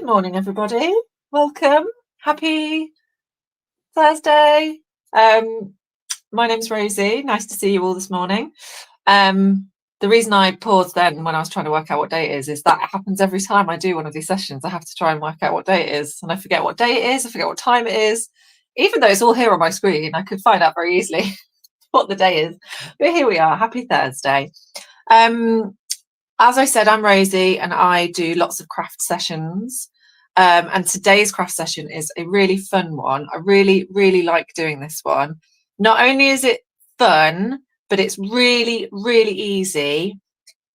Good morning, everybody. Welcome. Happy Thursday. My name's Rosie. Nice to see you all this morning. The reason I paused then when I was trying to work out what day it is that it happens every time I do one of these sessions. I have to try and work out what day it is, and I forget what day it is. I forget what time it is. Even though it's all here on my screen, I could find out very easily what the day is. But here we are. Happy Thursday. As I said, I'm Rosie and I do lots of craft sessions. And today's craft session is a really fun one. I really, really like doing this one. Not only is it fun, but it's really, really easy.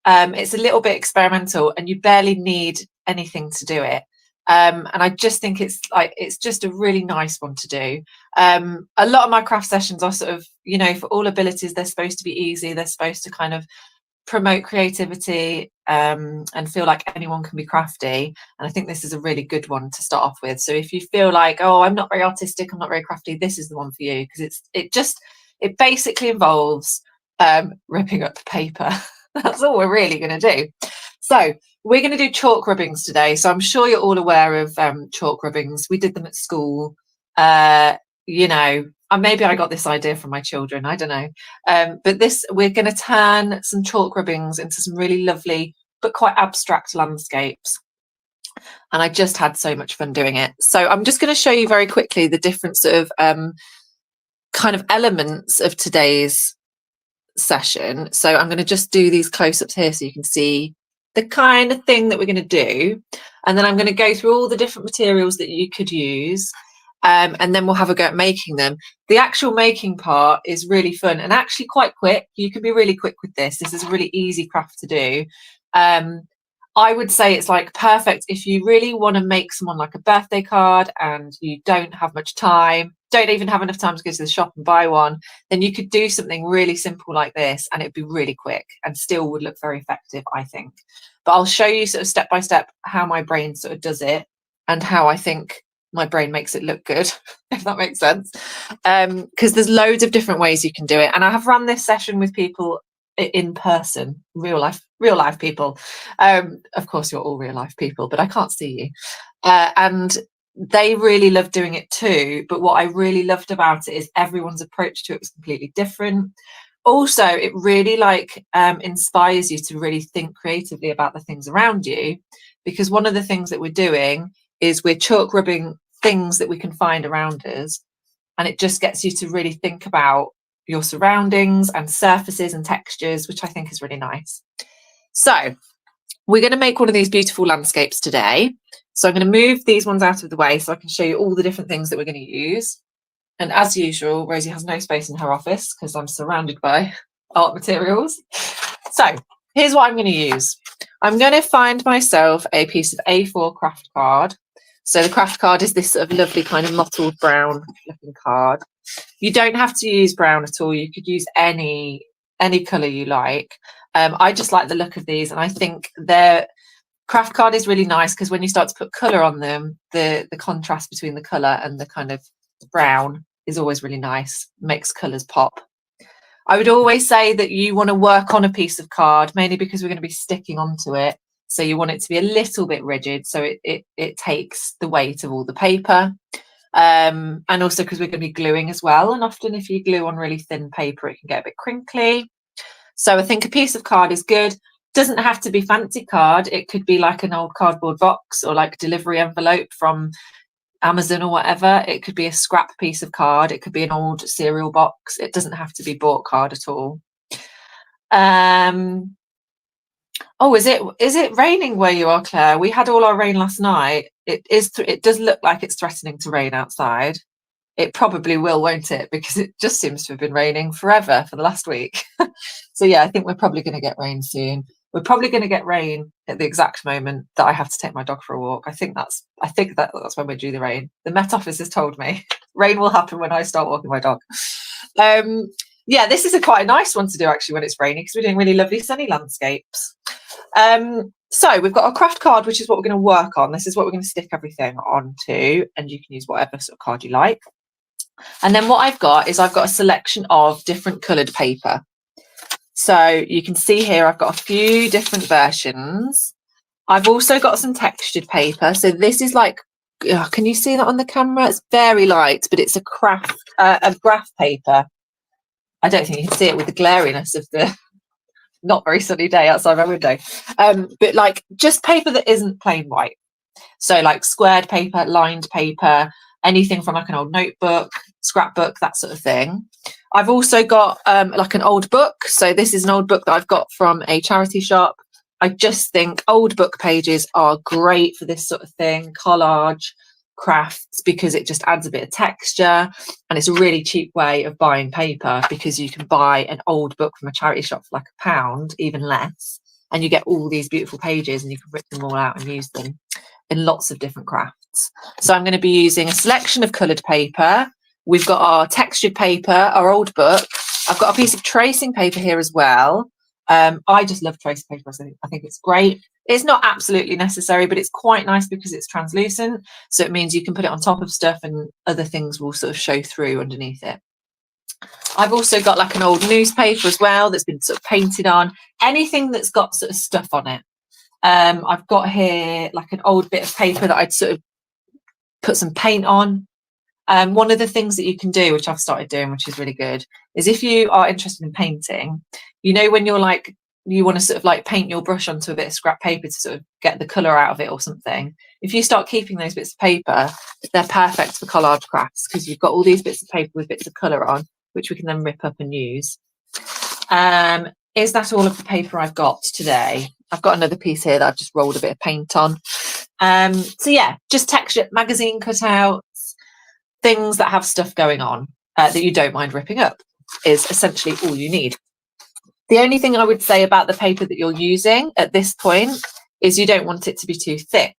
It's a little bit experimental and you barely need anything to do it. And I just think it's just a really nice one to do. A lot of my craft sessions are sort of, for all abilities, they're supposed to be easy. They're supposed to kind of promote creativity and feel like anyone can be crafty, and I think this is a really good one to start off with. So if you feel like, oh, I'm not very artistic, I'm not very crafty, this is the one for you, because it basically involves ripping up paper. That's all we're really going to do. So we're going to do chalk rubbings today. So I'm sure you're all aware of chalk rubbings. We did them at school. Maybe I got this idea from my children, I don't know. But we're going to turn some chalk rubbings into some really lovely but quite abstract landscapes. And I just had so much fun doing it. So I'm just going to show you very quickly the different sort of kind of elements of today's session. So I'm going to just do these close-ups here so you can see the kind of thing that we're going to do. And then I'm going to go through all the different materials that you could use. And then we'll have a go at making them. The actual making part is really fun and actually quite quick. You can be really quick with this. This is a really easy craft to do. I would say it's like perfect if you really want to make someone like a birthday card and you don't have much time, don't even have enough time to go to the shop and buy one, then you could do something really simple like this and it'd be really quick and still would look very effective, I think. But I'll show you sort of step by step how my brain sort of does it and how I think my brain makes it look good, if that makes sense. Because there's loads of different ways you can do it. And I have run this session with people in person, real life people. Of course, you're all real life people, but I can't see you. And they really love doing it too. But what I really loved about it is everyone's approach to it was completely different. Also, it really inspires you to really think creatively about the things around you, because one of the things that we're doing is we're chalk rubbing things that we can find around us, and it just gets you to really think about your surroundings and surfaces and textures, which I think is really nice. So we're going to make one of these beautiful landscapes today. So I'm going to move these ones out of the way so I can show you all the different things that we're going to use. And as usual, Rosie has no space in her office because I'm surrounded by art materials. So here's what I'm going to use. I'm going to find myself a piece of A4 craft card. So the craft card is this sort of lovely kind of mottled brown looking card. You don't have to use brown at all. You could use any colour you like. I just like the look of these, and I think their craft card is really nice because when you start to put colour on them, the contrast between the colour and the kind of brown is always really nice, makes colours pop. I would always say that you want to work on a piece of card, mainly because we're going to be sticking onto it. So you want it to be a little bit rigid so it takes the weight of all the paper. And also because we're going to be gluing as well. And often if you glue on really thin paper, it can get a bit crinkly. So I think a piece of card is good. Doesn't have to be fancy card. It could be like an old cardboard box or like delivery envelope from Amazon or whatever. It could be a scrap piece of card. It could be an old cereal box. It doesn't have to be bought card at all. Oh, is it raining where you are, Claire? We had all our rain last night. It does look like it's threatening to rain outside. It probably will, won't it? Because it just seems to have been raining forever for the last week. So yeah, I think we're probably going to get rain soon. We're probably going to get rain at the exact moment that I have to take my dog for a walk. I think that's when we're due the rain. The Met Office has told me rain will happen when I start walking my dog. Yeah, this is quite a nice one to do actually when it's raining because we're doing really lovely sunny landscapes. So we've got a craft card, which is what we're going to work on. This is what we're going to stick everything onto, and you can use whatever sort of card you like. And then what I've got a selection of different coloured paper. So you can see here I've got a few different versions. I've also got some textured paper. So this is like, can you see that on the camera? It's very light, but it's a graph paper. I don't think you can see it with the glariness of the not very sunny day outside my window. But like just paper that isn't plain white. So like squared paper, lined paper, anything from like an old notebook, scrapbook, that sort of thing. I've also got like an old book. So this is an old book that I've got from a charity shop. I just think old book pages are great for this sort of thing, collage, crafts, because it just adds a bit of texture, and it's a really cheap way of buying paper because you can buy an old book from a charity shop for like £1, even less, and you get all these beautiful pages and you can rip them all out and use them in lots of different crafts. So I'm going to be using a selection of coloured paper. We've got our textured paper, our old book. I've got a piece of tracing paper here as well. I just love tracing paper. I think it's great. It's not absolutely necessary, but it's quite nice because it's translucent. So it means you can put it on top of stuff and other things will sort of show through underneath it. I've also got like an old newspaper as well that's been sort of painted on. Anything that's got sort of stuff on it. I've got here like an old bit of paper that I'd sort of put some paint on. One of the things that you can do, which I've started doing, which is really good, is if you are interested in painting, you know, when you're like, you want to sort of like paint your brush onto a bit of scrap paper to sort of get the colour out of it or something. If you start keeping those bits of paper, they're perfect for collage crafts because you've got all these bits of paper with bits of colour on, which we can then rip up and use. Is that all of the paper I've got today? I've got another piece here that I've just rolled a bit of paint on. So yeah, just texture, magazine cutouts, things that have stuff going on that you don't mind ripping up is essentially all you need. The only thing I would say about the paper that you're using at this point is you don't want it to be too thick.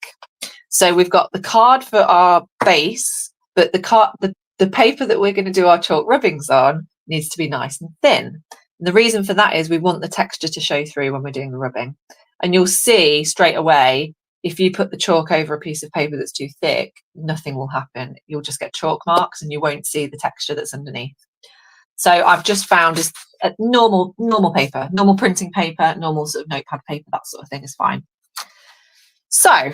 So we've got the card for our base, but the paper that we're going to do our chalk rubbings on needs to be nice and thin. And the reason for that is we want the texture to show through when we're doing the rubbing. And you'll see straight away, if you put the chalk over a piece of paper that's too thick, nothing will happen. You'll just get chalk marks and you won't see the texture that's underneath. So I've just found just a normal paper, normal printing paper, normal sort of notepad paper, that sort of thing is fine. So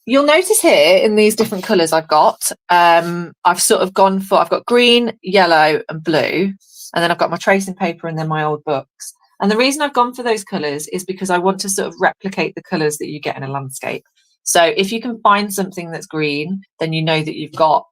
you'll notice here in these different colours I've got, I've sort of gone for, I've got green, yellow and blue, and then I've got my tracing paper and then my old books. And the reason I've gone for those colours is because I want to sort of replicate the colours that you get in a landscape. So if you can find something that's green, then you know that you've got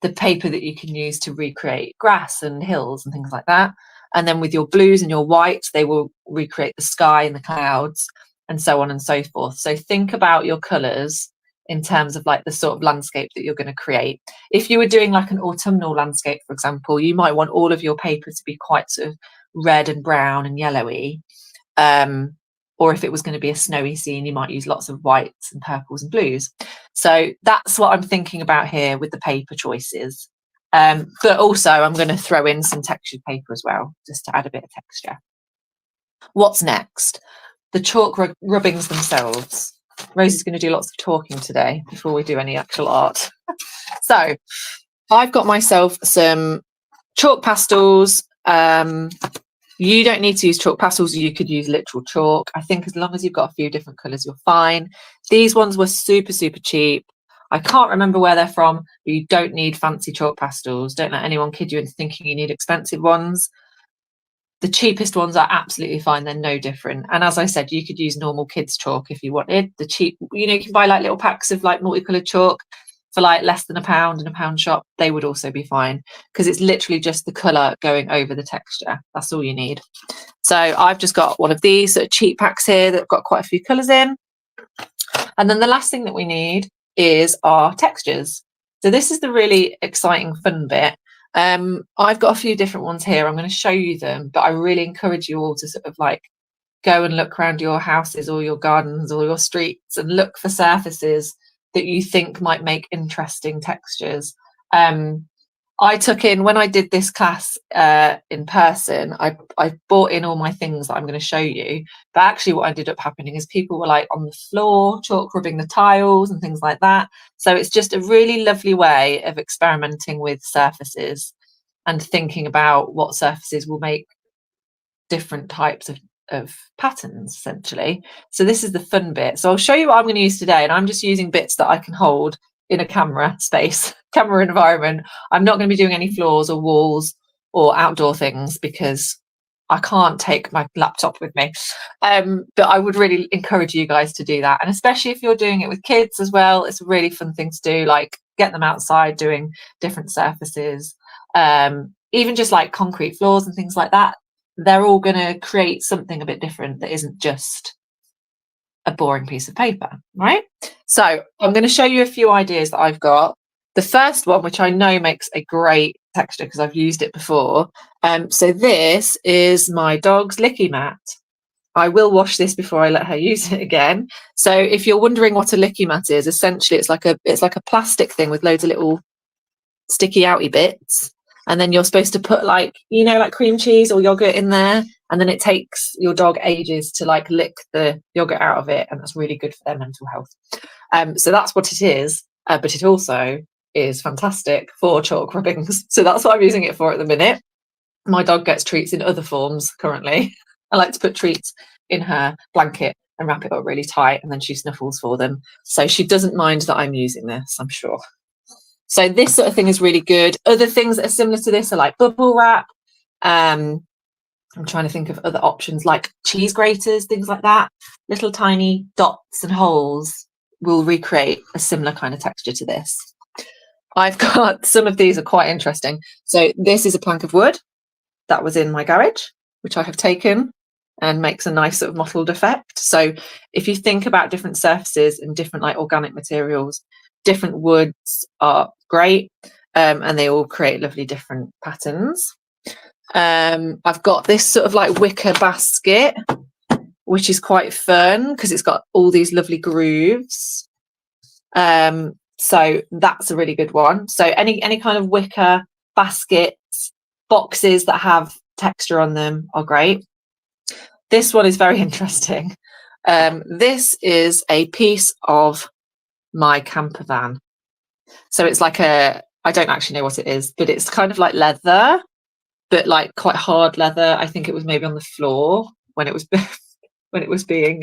the paper that you can use to recreate grass and hills and things like that. And then with your blues and your whites, they will recreate the sky and the clouds and so on and so forth. So think about your colours in terms of like the sort of landscape that you're going to create. If you were doing like an autumnal landscape, for example, you might want all of your paper to be quite sort of red and brown and yellowy. Or if it was going to be a snowy scene, you might use lots of whites and purples and blues. So that's what I'm thinking about here with the paper choices. But also I'm going to throw in some textured paper as well, just to add a bit of texture. What's next? The chalk rubbings themselves. Rosie's going to do lots of talking today before we do any actual art. So I've got myself some chalk pastels. You don't need to use chalk pastels, you could use literal chalk. I think as long as you've got a few different colours, you're fine. These ones were super, super cheap. I can't remember where they're from, but you don't need fancy chalk pastels. Don't let anyone kid you into thinking you need expensive ones. The cheapest ones are absolutely fine. They're no different. And as I said, you could use normal kids chalk if you wanted. The cheap, you know, you can buy like little packs of like multicoloured chalk for like less than £1 in a pound shop. They would also be fine because it's literally just the colour going over the texture. That's all you need. So I've just got one of these sort of cheap packs here that have got quite a few colours in. And then the last thing that we need is our textures. So this is the really exciting fun bit. I've got a few different ones here. I'm going to show you them, but I really encourage you all to sort of like go and look around your houses or your gardens or your streets and look for surfaces that you think might make interesting textures. I took in, when I did this class in person, I bought in all my things that I'm going to show you, but actually what ended up happening is people were like on the floor chalk rubbing the tiles and things like that. So it's just a really lovely way of experimenting with surfaces and thinking about what surfaces will make different types of patterns essentially. So this is the fun bit. So I'll show you what I'm going to use today, and I'm just using bits that I can hold in a camera space, camera environment. I'm not going to be doing any floors or walls or outdoor things because I can't take my laptop with me. But I would really encourage you guys to do that. And especially if you're doing it with kids as well, it's a really fun thing to do, like get them outside doing different surfaces, even just like concrete floors and things like that. They're all going to create something a bit different that isn't just a boring piece of paper, right? So I'm going to show you a few ideas that I've got. The first one, which I know makes a great texture because I've used it before. So this is my dog's licky mat. I will wash this before I let her use it again. So if you're wondering what a licky mat is, essentially it's like a plastic thing with loads of little sticky outy bits, and then you're supposed to put like cream cheese or yogurt in there, and then it takes your dog ages to like lick the yogurt out of it, and that's really good for their mental health. So that's what it is, but it also is fantastic for chalk rubbings. So that's what I'm using it for at the minute. My dog gets treats in other forms currently. I like to put treats in her blanket and wrap it up really tight, and then she snuffles for them. So she doesn't mind that I'm using this, I'm sure. So this sort of thing is really good. Other things that are similar to this are like bubble wrap. I'm trying to think of other options like cheese graters, things like that. Little tiny dots and holes will recreate a similar kind of texture to this. I've got some of these are quite interesting. So this is a plank of wood that was in my garage, which I have taken and makes a nice sort of mottled effect. So if you think about different surfaces and different like organic materials, different woods are great, and they all create lovely different patterns. I've got this sort of like wicker basket, which is quite fun because it's got all these lovely grooves. So that's a really good one. So any kind of wicker baskets, boxes that have texture on them are great. This one is very interesting. This is a piece of my camper van. So it's like I don't actually know what it is, but it's kind of like leather, but like quite hard leather. I think it was maybe on the floor when it was being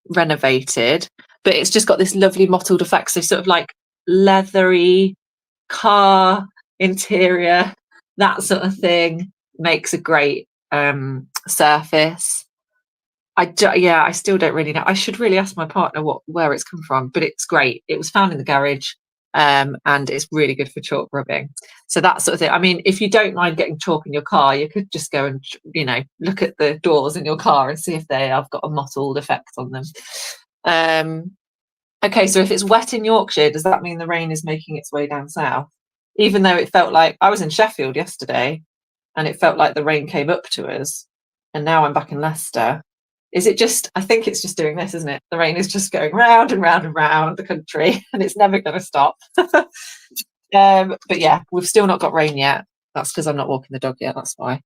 renovated, but it's just got this lovely mottled effect. So sort of like leathery car interior, that sort of thing makes a great surface. I still don't really know. I should really ask my partner where it's come from, but it's great. It was found in the garage, and it's really good for chalk rubbing. So that sort of thing. I mean, if you don't mind getting chalk in your car, you could just go and look at the doors in your car and see if they have got a mottled effect on them. Okay, so if it's wet in Yorkshire, does that mean the rain is making its way down south? Even though it felt like I was in Sheffield yesterday, and it felt like the rain came up to us, and now I'm back in Leicester. Is it just, I think it's just doing this, isn't it? The rain is just going round and round and round the country, and it's never going to stop. But yeah, we've still not got rain yet. That's because I'm not walking the dog yet, that's why.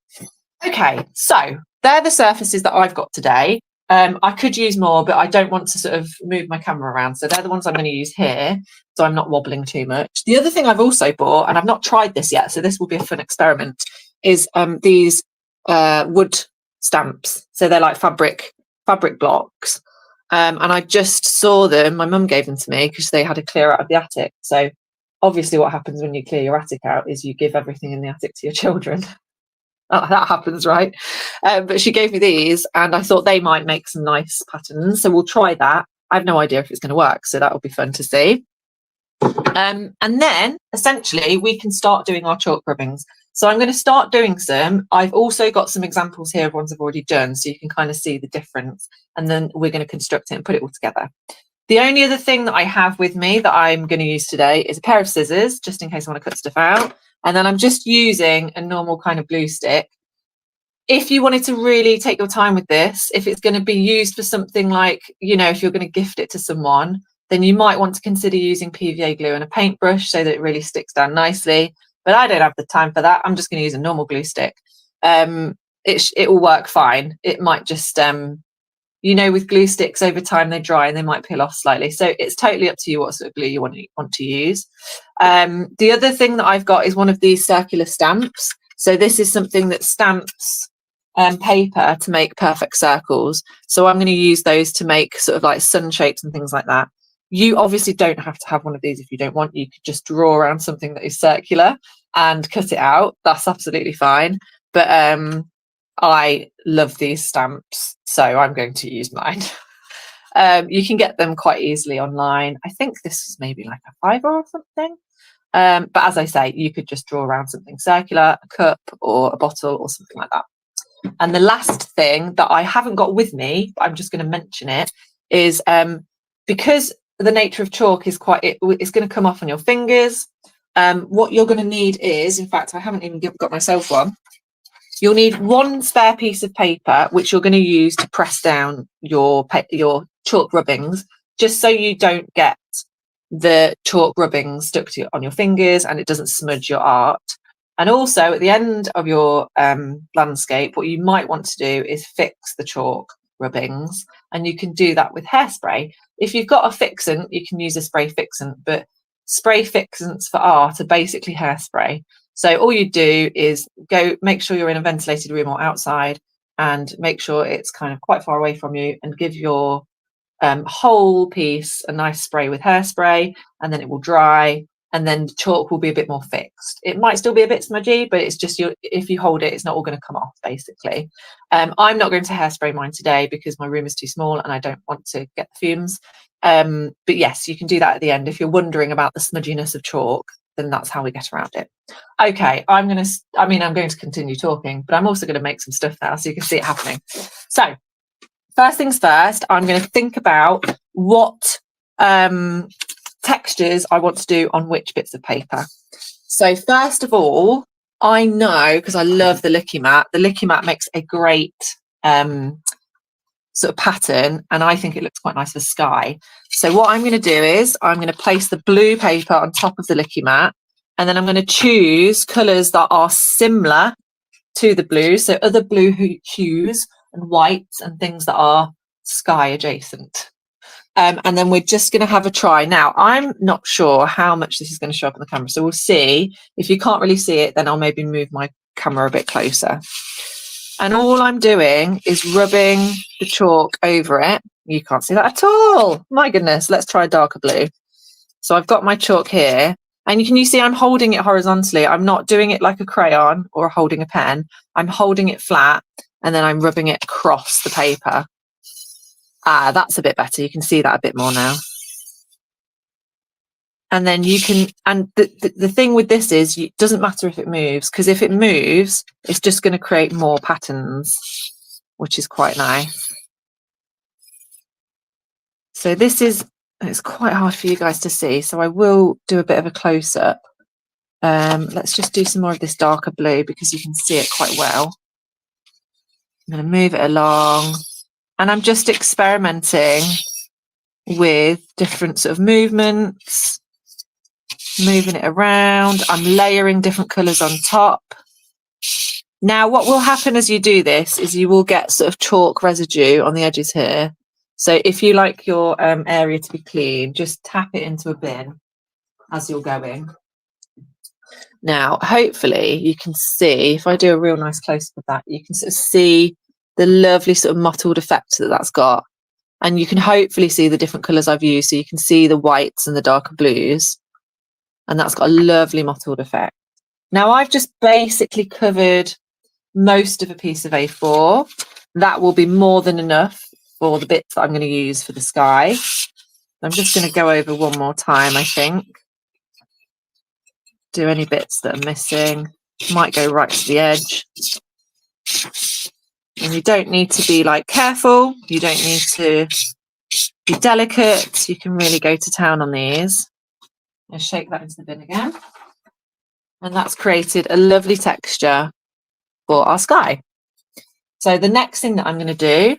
Okay, so they're the surfaces that I've got today. I could use more, but I don't want to sort of move my camera around. So they're the ones I'm going to use here, so I'm not wobbling too much. The other thing I've also bought, and I've not tried this yet, so this will be a fun experiment, is these wood stamps. So they're like fabric blocks, and I just saw them. My mum gave them to me because they had a clear out of the attic. So obviously what happens when you clear your attic out is you give everything in the attic to your children. That happens, right? But she gave me these, and I thought they might make some nice patterns, so we'll try that. I have no idea if it's going to work, so that'll be fun to see. And then essentially we can start doing our chalk rubbings. So I'm going to start doing some. I've also got some examples here of ones I've already done, so you can kind of see the difference, and then we're going to construct it and put it all together. The only other thing that I have with me that I'm going to use today is a pair of scissors, just in case I want to cut stuff out. And then I'm just using a normal kind of glue stick. If you wanted to really take your time with this, if it's going to be used for something like, if you're going to gift it to someone, then you might want to consider using PVA glue and a paintbrush so that it really sticks down nicely. But I don't have the time for that. I'm just going to use a normal glue stick. It will work fine. It might just, with glue sticks over time, they dry and they might peel off slightly. So it's totally up to you what sort of glue you want to use. The other thing that I've got is one of these circular stamps. So this is something that stamps paper to make perfect circles. So I'm going to use those to make sort of like sun shapes and things like that. You obviously don't have to have one of these if you don't want. You could just draw around something that is circular and cut it out. That's absolutely fine. But I love these stamps, so I'm going to use mine. You can get them quite easily online. I think this is maybe like a £5 or something. But as I say, you could just draw around something circular, a cup or a bottle or something like that. And the last thing that I haven't got with me, but I'm just going to mention it, is because the nature of chalk is it's going to come off on your fingers. What you're going to need is, in fact, I haven't even got myself one. You'll need one spare piece of paper, which you're going to use to press down your chalk rubbings, just so you don't get the chalk rubbings stuck on your fingers and it doesn't smudge your art. And also at the end of your landscape, what you might want to do is fix the chalk rubbings, and you can do that with hairspray. If you've got a fixant, you can use a spray fixant, but spray fixants for art are basically hairspray. So all you do is go make sure you're in a ventilated room or outside, and make sure it's kind of quite far away from you, and give your whole piece a nice spray with hairspray, and then it will dry, and then the chalk will be a bit more fixed. It might still be a bit smudgy, but it's just if you hold it, it's not all going to come off, basically. I'm not going to hairspray mine today because my room is too small and I don't want to get the fumes. But yes, you can do that at the end. If you're wondering about the smudginess of chalk, then that's how we get around it. Okay, I'm going to continue talking, but I'm also going to make some stuff now so you can see it happening. So first things first, I'm going to think about what textures I want to do on which bits of paper. So first of all, I know, because I love the Licky Mat makes a great sort of pattern, and I think it looks quite nice for sky. So what I'm going to do is I'm going to place the blue paper on top of the Licky Mat, and then I'm going to choose colours that are similar to the blue, so other blue hues and whites and things that are sky adjacent. And then we're just going to have a try. Now, I'm not sure how much this is going to show up on the camera, so we'll see. If you can't really see it, then I'll maybe move my camera a bit closer. And all I'm doing is rubbing the chalk over it. You can't see that at all. My goodness, let's try darker blue. So I've got my chalk here, and you see I'm holding it horizontally. I'm not doing it like a crayon or holding a pen. I'm holding it flat, and then I'm rubbing it across the paper. That's a bit better. You can see that a bit more now. And then you can, and the thing with this is it doesn't matter if it moves, because if it moves, it's just going to create more patterns, which is quite nice. So it's quite hard for you guys to see, so I will do a bit of a close-up. Let's just do some more of this darker blue because you can see it quite well. I'm going to move it along, and I'm just experimenting with different sort of movements, moving it around. I'm layering different colours on top. Now, what will happen as you do this is you will get sort of chalk residue on the edges here. So if you like your area to be clean, just tap it into a bin as you're going. Now, hopefully you can see, if I do a real nice close-up of that, you can sort of see the lovely sort of mottled effect that that's got. And you can hopefully see the different colours I've used. So you can see the whites and the darker blues. And that's got a lovely mottled effect. Now, I've just basically covered most of a piece of A4. That will be more than enough for the bits that I'm going to use for the sky. I'm just going to go over one more time, I think. Do any bits that are missing. Might go right to the edge. And you don't need to be like careful. You don't need to be delicate. You can really go to town on these. I'll shake that into the bin again. And that's created a lovely texture for our sky. So the next thing that I'm going to do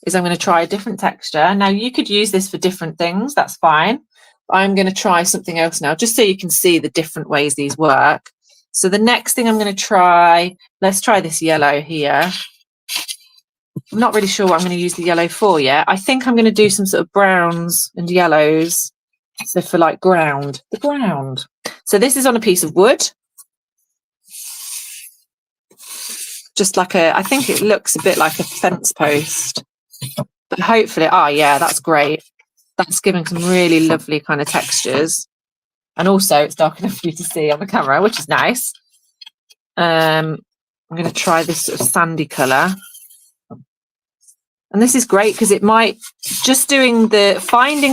is I'm going to try a different texture. Now, you could use this for different things. That's fine. I'm going to try something else now, just so you can see the different ways these work. So the next thing I'm going to try, let's try this yellow here. I'm not really sure what I'm going to use the yellow for yet. I think I'm going to do some sort of browns and yellows. So for like the ground. So this is on a piece of wood. just like I think it looks a bit like a fence post, but hopefully, yeah, that's great. That's giving some really lovely kind of textures. And also it's dark enough for you to see on the camera, which is nice. I'm going to try this sort of sandy colour. And this is great because it might, just finding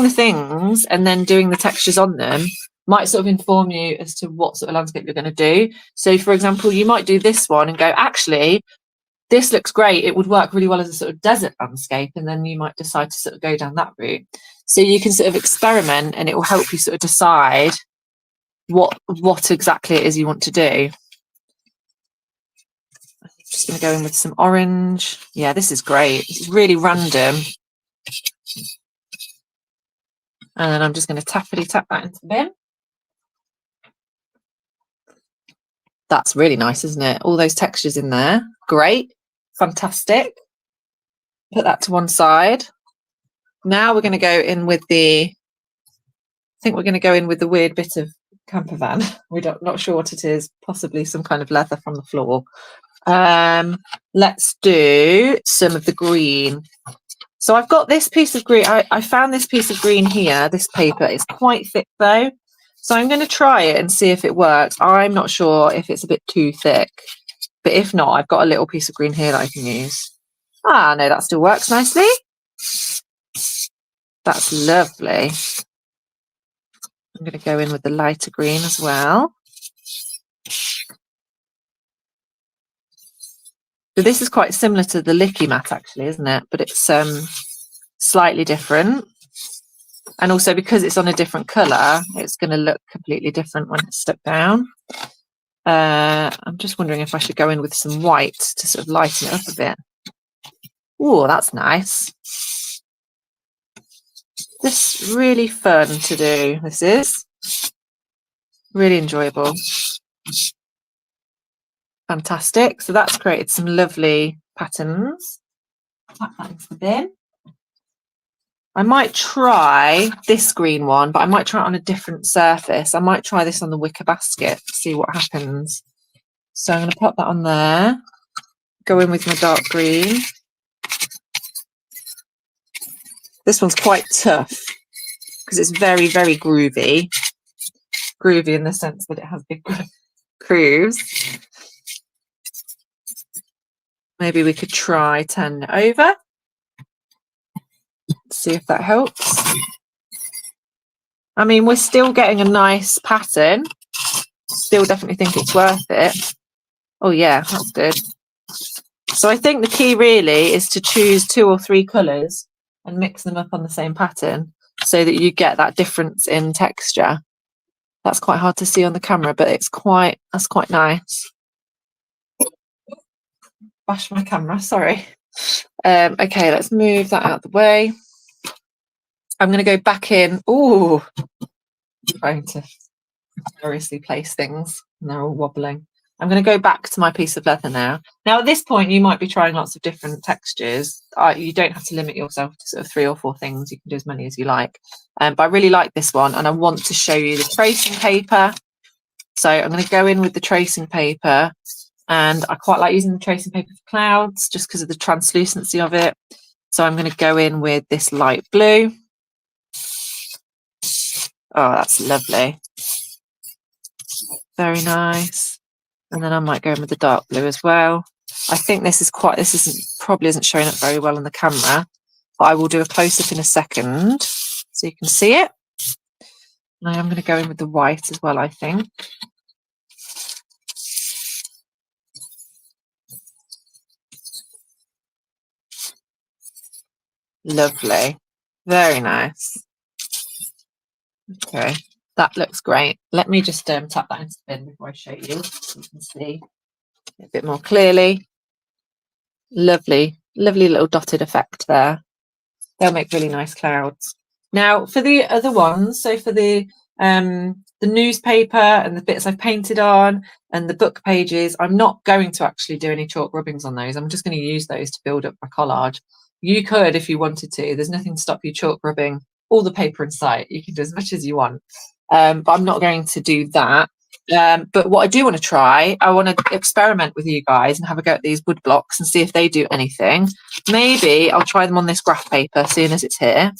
the things and then doing the textures on them might sort of inform you as to what sort of landscape you're going to do. So for example, you might do this one and go, actually, this looks great. It would work really well as a sort of desert landscape. And then you might decide to sort of go down that route. So you can sort of experiment and it will help you sort of decide what exactly it is you want to do. I'm just going to go in with some orange. Yeah, this is great. It's really random. And then I'm just going to tappity tap that into the bin. That's really nice, isn't it? All those textures in there. Great. Fantastic. Put that to one side. Now we're going to go in with the weird bit of camper van. We're not sure what it is. Possibly some kind of leather from the floor. Let's do some of the green. So I've got this piece of green. I found this piece of green here. This paper is quite thick though. So I'm going to try it and see if it works. I'm not sure if it's a bit too thick, but if not, I've got a little piece of green here that I can use. No, that still works nicely. That's lovely. I'm going to go in with the lighter green as well. So this is quite similar to the licky mat actually, isn't it? But it's slightly different. And also because it's on a different colour, it's going to look completely different when it's stuck down. I'm just wondering if I should go in with some white to sort of lighten it up a bit. Oh, that's nice. This is really fun to do. This is really enjoyable. Fantastic. So that's created some lovely patterns. Put that into the bin. I might try this green one, but I might try it on a different surface. I might try this on the wicker basket, see what happens. So I'm going to pop that on there. Go in with my dark green. This one's quite tough because it's very, very groovy. Groovy in the sense that it has big grooves. Maybe we could try turning it over. See if that helps. I mean, we're still getting a nice pattern. Still definitely think it's worth it. Oh yeah, that's good. So I think the key really is to choose 2 or 3 colours and mix them up on the same pattern so that you get that difference in texture. That's quite hard to see on the camera, but that's quite nice. Bash my camera, sorry. Okay, let's move that out of the way. I'm going to go back in. Ooh, trying to variously place things and they're all wobbling. I'm going to go back to my piece of leather now. Now at this point you might be trying lots of different textures. You don't have to limit yourself to sort of 3 or 4 things. You can do as many as you like. But I really like this one and I want to show you the tracing paper. So I'm going to go in with the tracing paper and I quite like using the tracing paper for clouds just because of the translucency of it. So I'm going to go in with this light blue. Oh, that's lovely. Very nice. And then I might go in with the dark blue as well. I think this probably isn't showing up very well on the camera, but I will do a close-up in a second so you can see it. And I am going to go in with the white as well, I think. Lovely. Very nice. Okay, that looks great. Let me just tap that into the bin before I show you so you can see a bit more clearly. Lovely, lovely little dotted effect there. They'll make really nice clouds. Now for the other ones, so for the newspaper and the bits I've painted on and the book pages, I'm not going to actually do any chalk rubbings on those. I'm just going to use those to build up my collage. You could if you wanted to. There's nothing to stop you chalk rubbing all the paper in sight. You can do as much as you want. But I'm not going to do that But what I do want to try, I want to experiment with you guys and have a go at these wood blocks and see if they do anything. Maybe I'll try them on this graph paper, seeing as it's here.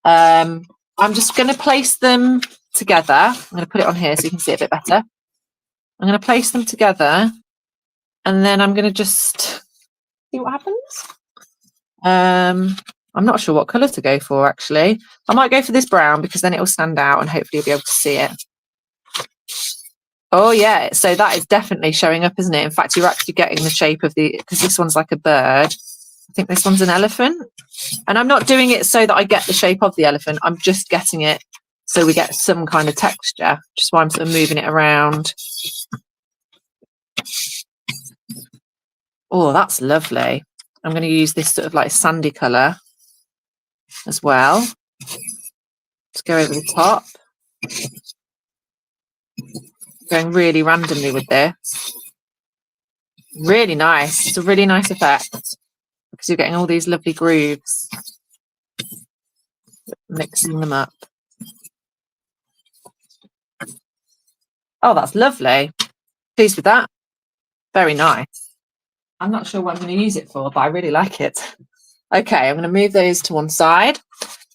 I'm just going to place them together. I'm going to put it on here so you can see it a bit better. I'm going to place them together and then I'm going to just see what happens. I'm not sure what colour to go for, actually. I might go for this brown because then it will stand out and hopefully you'll be able to see it. Oh yeah, so that is definitely showing up, isn't it? In fact, you're actually getting the shape of the, because this one's like a bird. I think this one's an elephant. And I'm not doing it so that I get the shape of the elephant. I'm just getting it so we get some kind of texture, which is why I'm sort of moving it around. Oh, that's lovely. I'm going to use this sort of like sandy colour as well. Let's go over the top. Going really randomly with this. Really nice. It's a really nice effect because you're getting all these lovely grooves, mixing them up. Oh, that's lovely. Pleased with that. Very nice. I'm not sure what I'm going to use it for, but I really like it. Okay, I'm going to move those to one side.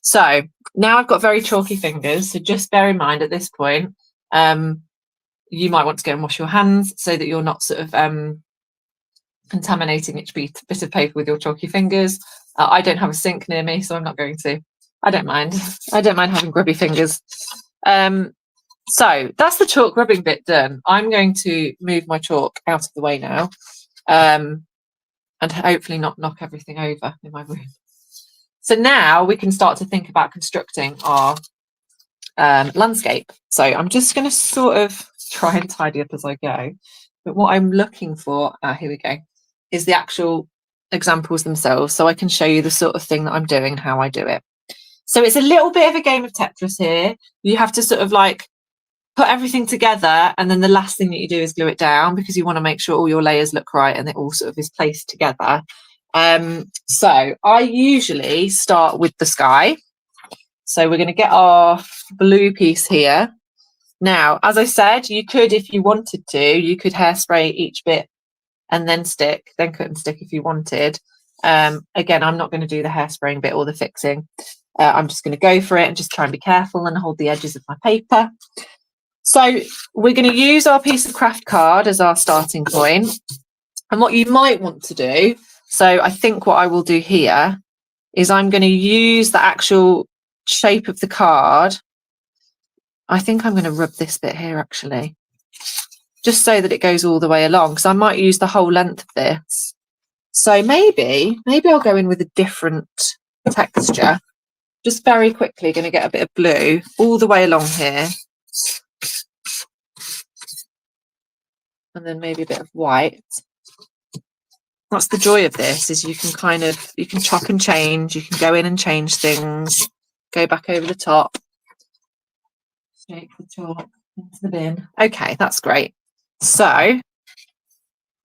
So now I've got very chalky fingers, so just bear in mind at this point, you might want to go and wash your hands so that you're not sort of contaminating each bit of paper with your chalky fingers. I don't have a sink near me, so I'm not going to. I don't mind. I don't mind having grubby fingers. So that's the chalk rubbing bit done. I'm going to move my chalk out of the way now and hopefully not knock everything over in my room. So now we can start to think about constructing our landscape. So I'm just going to sort of try and tidy up as I go. But what I'm looking for, here we go, is the actual examples themselves. So I can show you the sort of thing that I'm doing, how I do it. So it's a little bit of a game of Tetris here. You have to sort of like put everything together and then the last thing that you do is glue it down because you want to make sure all your layers look right and it all sort of is placed together. So I usually start with the sky. So we're going to get our blue piece here. Now, as I said, you could, if you wanted to, you could hairspray each bit and then stick, then cut and stick if you wanted. Again, I'm not going to do the hairspraying bit or the fixing. I'm just going to go for it and just try and be careful and hold the edges of my paper. So we're going to use our piece of craft card as our starting point. And what you might want to do, so I think what I will do here is I'm going to use the actual shape of the card. I think I'm going to rub this bit here actually, just so that it goes all the way along, because I might use the whole length of this. So maybe I'll go in with a different texture. Just very quickly going to get a bit of blue all the way along here. And then maybe a bit of white. That's the joy of this, is you can chop and change, you can go in and change things, go back over the top. Shake the chalk into the bin. Okay, that's great. So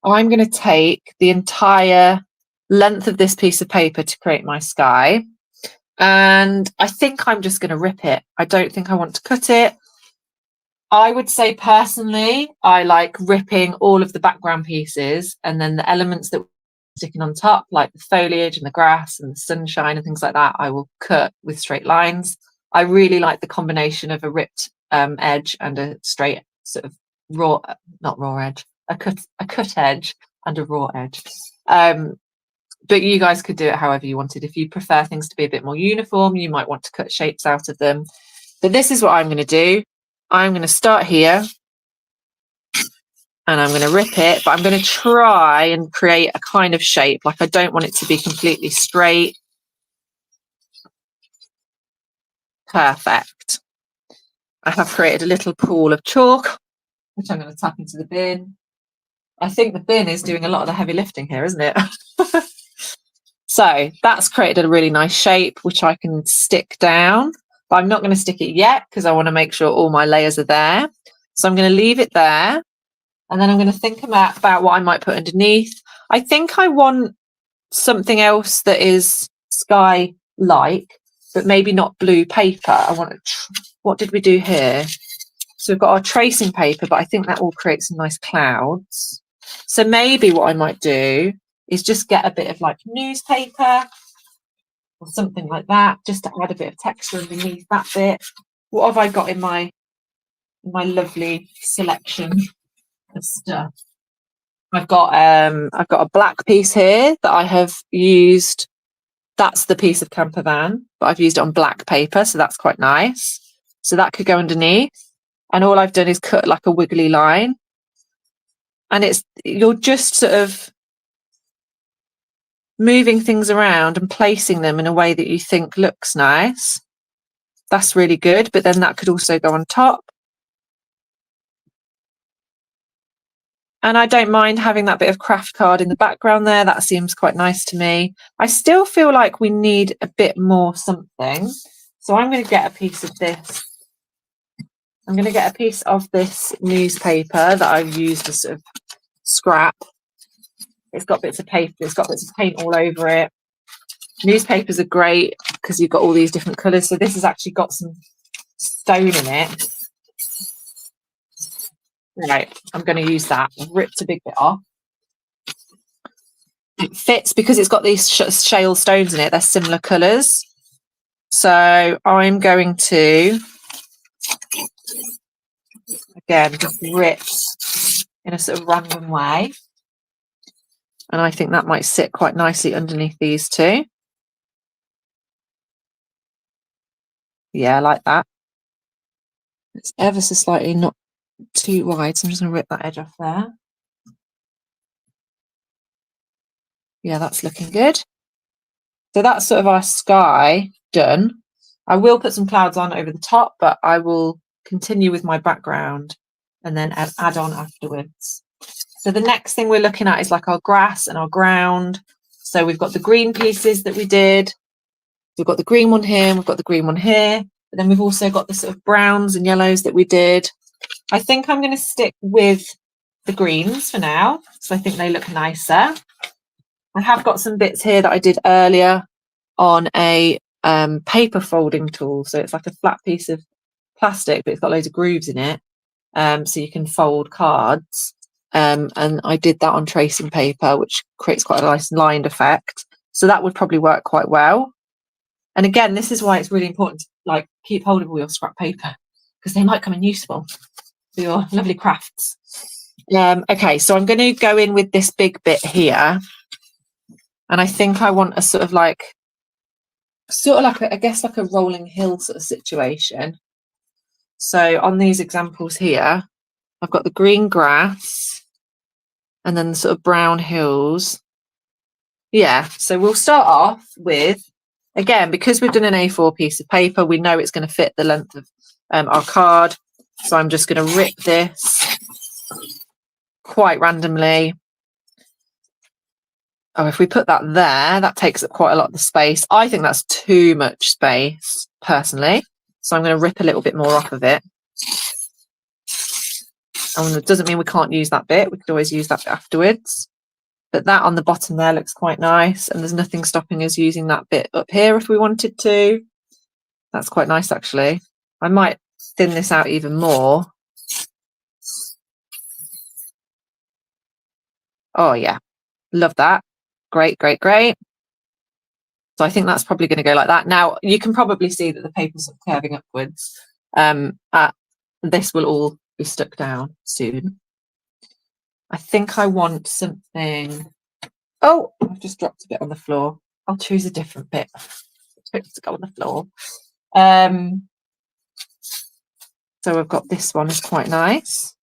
I'm going to take the entire length of this piece of paper to create my sky. And I think I'm just going to rip it. I don't think I want to cut it. I would say personally, I like ripping all of the background pieces and then the elements that we're sticking on top, like the foliage and the grass and the sunshine and things like that, I will cut with straight lines. I really like the combination of a ripped edge and a straight sort of a cut edge and a raw edge. But you guys could do it however you wanted. If you prefer things to be a bit more uniform, you might want to cut shapes out of them. But this is what I'm going to do. I'm going to start here and I'm going to rip it, but I'm going to try and create a kind of shape. Like I don't want it to be completely straight. Perfect. I have created a little pool of chalk, which I'm going to tap into the bin. I think the bin is doing a lot of the heavy lifting here, isn't it? So that's created a really nice shape, which I can stick down. But I'm not going to stick it yet because I want to make sure all my layers are there. So I'm going to leave it there. And then I'm going to think about what I might put underneath. I think I want something else that is sky-like, but maybe not blue paper. I want to, what did we do here? So we've got our tracing paper, but I think that will create some nice clouds. So maybe what I might do is just get a bit of like newspaper or something like that, just to add a bit of texture underneath that bit. What have I got in my lovely selection of stuff? I've got a black piece here that I have used. That's the piece of camper van, but I've used it on black paper, so that's quite nice. So that could go underneath. And all I've done is cut like a wiggly line. And you're just sort of moving things around and placing them in a way that you think looks nice. That's really good, but then that could also go on top. And I don't mind having that bit of craft card in the background there. That seems quite nice to me. I still feel like we need a bit more something. So I'm going to get a piece of this. I'm going to get a piece of this newspaper that I've used as sort of scrap. It's got bits of paper, it's got bits of paint all over it. Newspapers are great because you've got all these different colours. So this has actually got some stone in it. Right, I'm going to use that. I've ripped a big bit off. It fits because it's got these shale stones in it. They're similar colours. So I'm going to, again, just rip in a sort of random way. And I think that might sit quite nicely underneath these two. Yeah, like that. It's ever so slightly not too wide, so I'm just going to rip that edge off there. Yeah, that's looking good. So that's sort of our sky done. I will put some clouds on over the top, but I will continue with my background and then add on afterwards. So the next thing we're looking at is like our grass and our ground. So we've got the green pieces that we did. We've got the green one here, and we've got the green one here. But then we've also got the sort of browns and yellows that we did. I think I'm going to stick with the greens for now, so I think they look nicer. I have got some bits here that I did earlier on a paper folding tool. So it's like a flat piece of plastic, but it's got loads of grooves in it. So you can fold cards. And I did that on tracing paper, which creates quite a nice lined effect. So that would probably work quite well. And again, this is why it's really important to like keep hold of all your scrap paper, because they might come in useful for your lovely crafts. Okay, so I'm going to go in with this big bit here. And I think I want a sort of like I guess like a rolling hill sort of situation. So on these examples here, I've got the green grass and then the sort of brown hills. Yeah, so we'll start off with, again, because we've done an A4 piece of paper, we know it's going to fit the length of our card. So I'm just going to rip this quite randomly. Oh, if we put that there, that takes up quite a lot of the space. I think that's too much space, personally. So I'm going to rip a little bit more off of it. And it doesn't mean we can't use that bit. We could always use that bit afterwards. But that on the bottom there looks quite nice. And there's nothing stopping us using that bit up here if we wanted to. That's quite nice, actually. I might thin this out even more. Oh, yeah. Love that. Great, great, great. So I think that's probably going to go like that. Now, you can probably see that the paper's curving upwards. This will all be stuck down soon. I think I want something. Oh, I've just dropped a bit on the floor. I'll choose a different bit to go on the floor. So we've got this one is quite nice.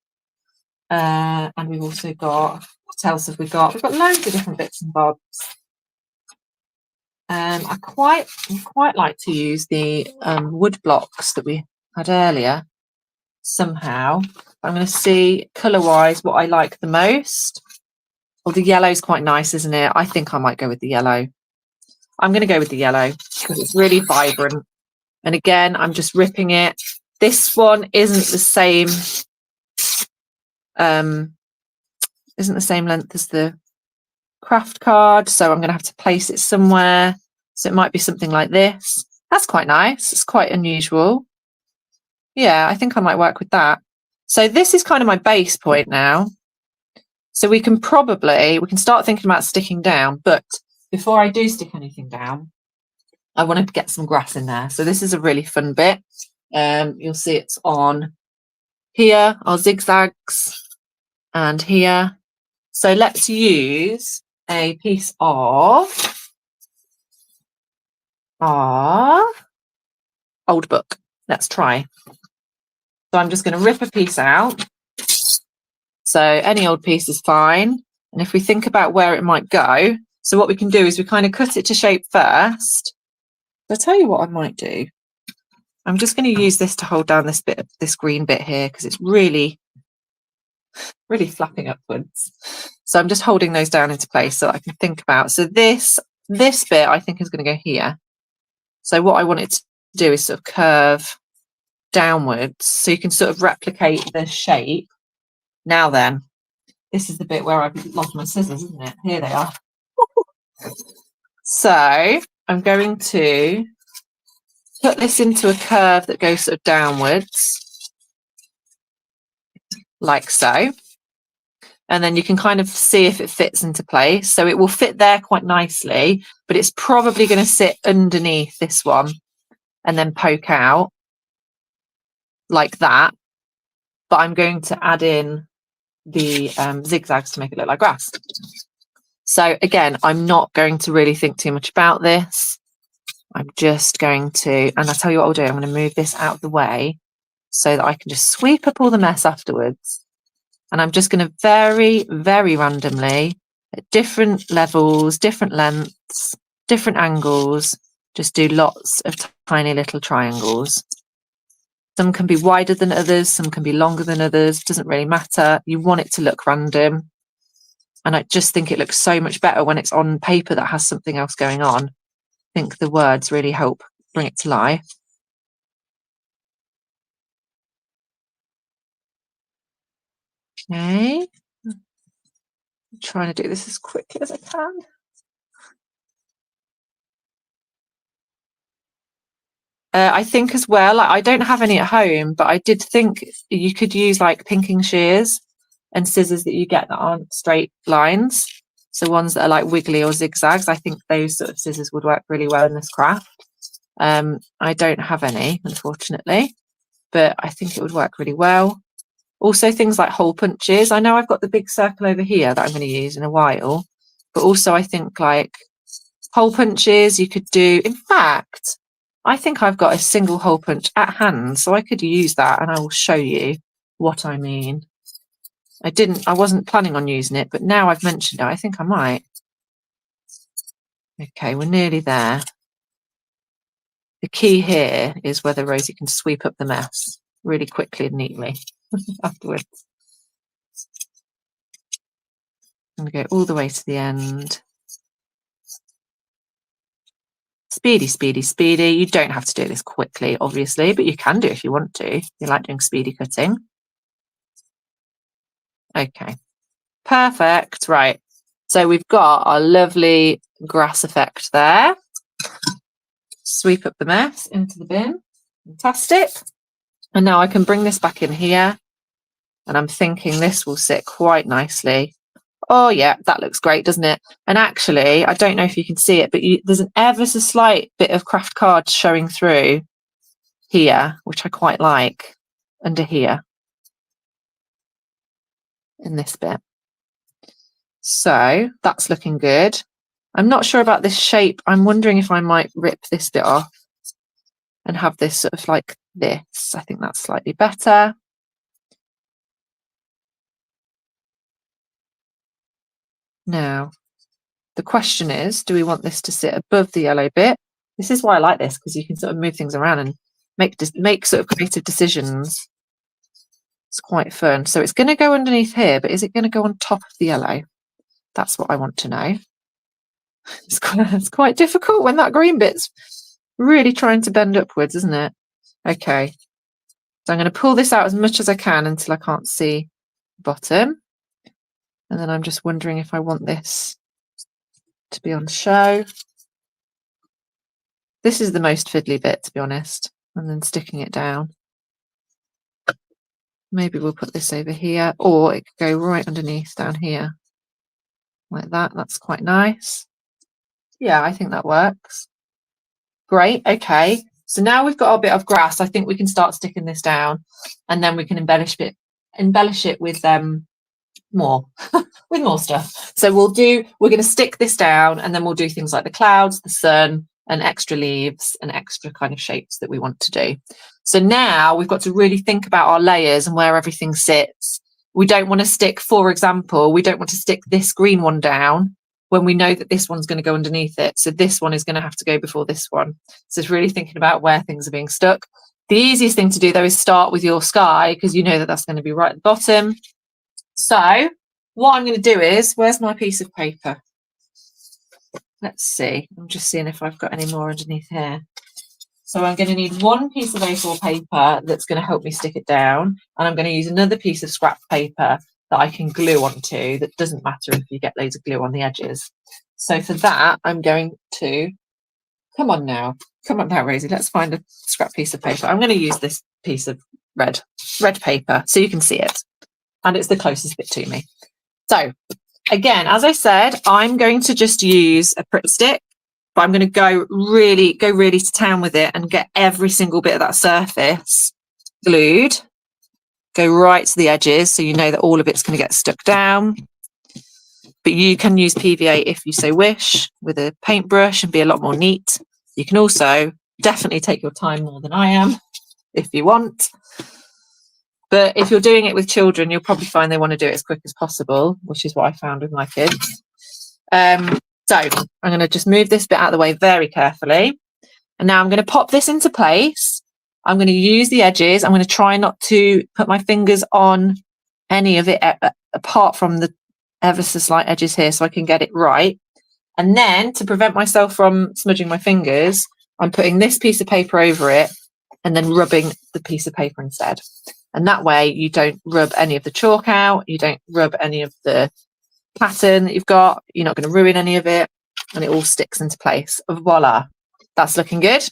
And we've also got, what else have we got? We've got loads of different bits and bobs. I quite like to use the wood blocks that we had earlier somehow. I'm going to see colour-wise what I like the most. Well, the yellow is quite nice, isn't it? I think I might go with the yellow. I'm going to go with the yellow because it's really vibrant. And again, I'm just ripping it. This one isn't the same length as the craft card, so I'm going to have to place it somewhere. So it might be something like this. That's quite nice. It's quite unusual. Yeah, I think I might work with that. So this is kind of my base point now. So we can start thinking about sticking down, but before I do stick anything down, I want to get some grass in there. So this is a really fun bit. You'll see it's on here, our zigzags, and here. So let's use a piece of our old book. Let's try. So I'm just going to rip a piece out. So any old piece is fine. And if we think about where it might go, so what we can do is we kind of cut it to shape first. I'll tell you what I might do. I'm just going to use this to hold down this bit of this green bit here because it's really flapping upwards. So I'm just holding those down into place so I can think about. So this bit I think is going to go here. So what I want it to do is sort of curve downwards so you can sort of replicate the shape. Now then, this is the bit where I've lost my scissors, isn't it? Here they are. So I'm going to put this into a curve that goes sort of downwards, like so. And then you can kind of see if it fits into place. So it will fit there quite nicely, but it's probably going to sit underneath this one and then poke out like that. But I'm going to add in the zigzags to make it look like grass. So again, I'm not going to really think too much about this. I'm just going to, and I'll tell you what I'll do. I'm going to move this out of the way so that I can just sweep up all the mess afterwards. And I'm just going to very, very randomly, at different levels, different lengths, different angles, just do lots of tiny little triangles. Some can be wider than others, some can be longer than others, doesn't really matter. You want it to look random. And I just think it looks so much better when it's on paper that has something else going on. I think the words really help bring it to life. Okay. I'm trying to do this as quickly as I can. I think as well, I don't have any at home, but I did think you could use like pinking shears and scissors that you get that aren't straight lines. So ones that are like wiggly or zigzags. I think those sort of scissors would work really well in this craft. I don't have any, unfortunately, but I think it would work really well. Also things like hole punches. I know I've got the big circle over here that I'm going to use in a while, but also I think like hole punches you could do. In fact, I think I've got a single hole punch at hand, so I could use that and I will show you what I mean. I wasn't planning on using it, but now I've mentioned it, I think I might. Okay, we're nearly there. The key here is whether Rosie can sweep up the mess really quickly and neatly afterwards. I'm going to go all the way to the end. Speedy, speedy, speedy. You don't have to do this quickly, obviously, but you can do if you want to. You like doing speedy cutting. Okay, perfect. Right, so we've got our lovely grass effect there. Sweep up the mess into the bin. Fantastic. And now I can bring this back in here. And I'm thinking this will sit quite nicely. Oh yeah, that looks great, doesn't it? And actually, I don't know if you can see it, but there's an ever so slight bit of craft card showing through here, which I quite like, under here in this bit. So that's looking good. I'm not sure about this shape. I'm wondering if I might rip this bit off and have this sort of like this. I think that's slightly better. Now, the question is, do we want this to sit above the yellow bit? This is why I like this, because you can sort of move things around and make sort of creative decisions. It's quite fun. So it's going to go underneath here, but is it going to go on top of the yellow? That's what I want to know. It's quite difficult when that green bit's really trying to bend upwards, isn't it? Okay. So I'm going to pull this out as much as I can until I can't see the bottom. And then I'm just wondering if I want this to be on show. This is the most fiddly bit, to be honest, and then sticking it down. Maybe we'll put this over here, or it could go right underneath down here like that. That's quite nice. Yeah, I think that works. Great. Okay, so now we've got our bit of grass. I think we can start sticking this down, and then we can embellish it with more with more stuff. So we're going to stick this down, and then we'll do things like the clouds, the sun, and extra leaves and extra kind of shapes that we want to do. So now we've got to really think about our layers and where everything sits. We don't want to stick, for example, we don't want to stick this green one down when we know that this one's going to go underneath it. So this one is going to have to go before this one. So it's really thinking about where things are being stuck. The easiest thing to do though is start with your sky, because you know that that's going to be right at the bottom. So what I'm going to do is, where's my piece of paper? Let's see. I'm just seeing if I've got any more underneath here. So I'm going to need one piece of A4 paper that's going to help me stick it down. And I'm going to use another piece of scrap paper that I can glue onto. That doesn't matter if you get loads of glue on the edges. So for that, I'm going to, come on now, Rosie, let's find a scrap piece of paper. I'm going to use this piece of red paper so you can see it. And it's the closest bit to me. So again, as I said, I'm going to just use a Pritt stick, but I'm going to go really to town with it and get every single bit of that surface glued. Go right to the edges so you know that all of it's going to get stuck down. But you can use PVA if you so wish with a paintbrush and be a lot more neat. You can also definitely take your time more than I am if you want. But if you're doing it with children, you'll probably find they want to do it as quick as possible, which is what I found with my kids. So I'm going to just move this bit out of the way very carefully. And now I'm going to pop this into place. I'm going to use the edges. I'm going to try not to put my fingers on any of it apart from the ever so slight edges here so I can get it right. And then to prevent myself from smudging my fingers, I'm putting this piece of paper over it and then rubbing the piece of paper instead. And that way you don't rub any of the chalk out, you don't rub any of the pattern that you've got, you're not going to ruin any of it, and it all sticks into place. Voila, that's looking good.